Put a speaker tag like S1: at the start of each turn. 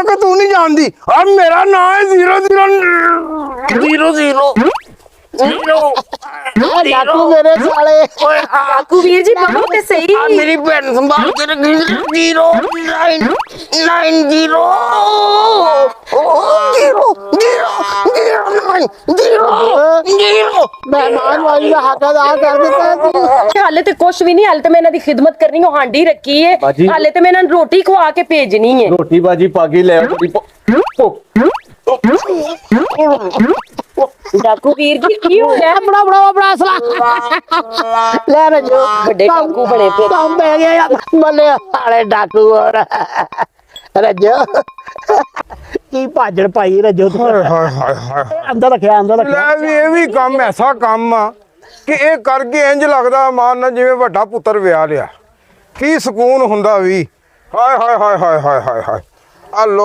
S1: ਕਿ ਤੂੰ ਨਹੀਂ ਜਾਣਦੀ ਆ ਮੇਰਾ ਨਾਮ ਹੈ 00
S2: ਡਾਕੂ ਮੇਰੇ ਸਾਲੇ।
S1: ਓਏ
S3: ਕਾਕੂ ਵੀਰ ਜੀ ਬਬੋ ਤੇ ਸਹੀ।
S1: ਆ ਮੇਰੀ ਭੈਣ ਸੰਭਾਲ ਕੇ ਰੱਖੀ 0990
S2: ਮਹਿਮਾਨ ਵਾਲੀ ਦਾ ਹੱਕ ਅਦਾ ਕਰ ਦਿੱਤਾ ਤੂੰ।
S3: ਹਾਲੇ ਤੇ ਕੁਛ ਵੀ ਨਹੀਂ, ਹਾਲੇ ਤੇ ਮੈਂ ਇਹਨਾਂ ਦੀ ਖਿਦਮਤ ਕਰਨੀ, ਉਹ ਹਾਂਡੀ ਰੱਖੀ ਹੈ।
S4: ਬਾਜੀ।
S3: ਹਾਲੇ ਤੇ ਮੈਂ ਇਹਨਾਂ ਨੂੰ ਰੋਟੀ ਖਵਾ ਕੇ ਭੇਜਣੀ ਹੈ।
S4: ਰੋਟੀ ਬਾਜੀ ਪਾ ਕੇ ਲੈ
S3: ਡਾਕੂ ਵੀਰ ਜੀ ਕੀ ਹੋ ਗਿਆ?
S2: ਬੜਾ ਅਸਲਾ ਲੈ ਰਜੋ
S3: ਵੱਡੇ ਕਾਕੂ ਬਣੇ ਪਏ।
S2: ਕੰਮ ਪੈ ਗਿਆ ਯਾਰ ਬੱਲੇ ਸਾਲੇ ਡਾਕੂ ਹੋਰ ਰਜੋ ਕੀ ਭਾਜੜ ਪਾਈ ਰਜੋ ਤੂੰ। ਅੰਦਰ ਰੱਖਿਆ
S1: ਲੈ ਵੀ ਇਹ ਵੀ ਕੰਮ ਐਸਾ ਕੰਮ ਆ ਕਿ ਇਹ ਕਰਕੇ ਇੰਜ ਲੱਗਦਾ ਮਾਨ ਨਾਲ ਜਿਵੇਂ ਵੱਡਾ ਪੁੱਤਰ ਵਿਆਹ ਲਿਆ। ਕੀ ਸਕੂਨ ਹੁੰਦਾ ਵੀ। ਹਾਏ ਹਾਏ ਹਾਏ ਹਾਏ ਹਾਏ ਹਾਏ ਹਾਏ ਆ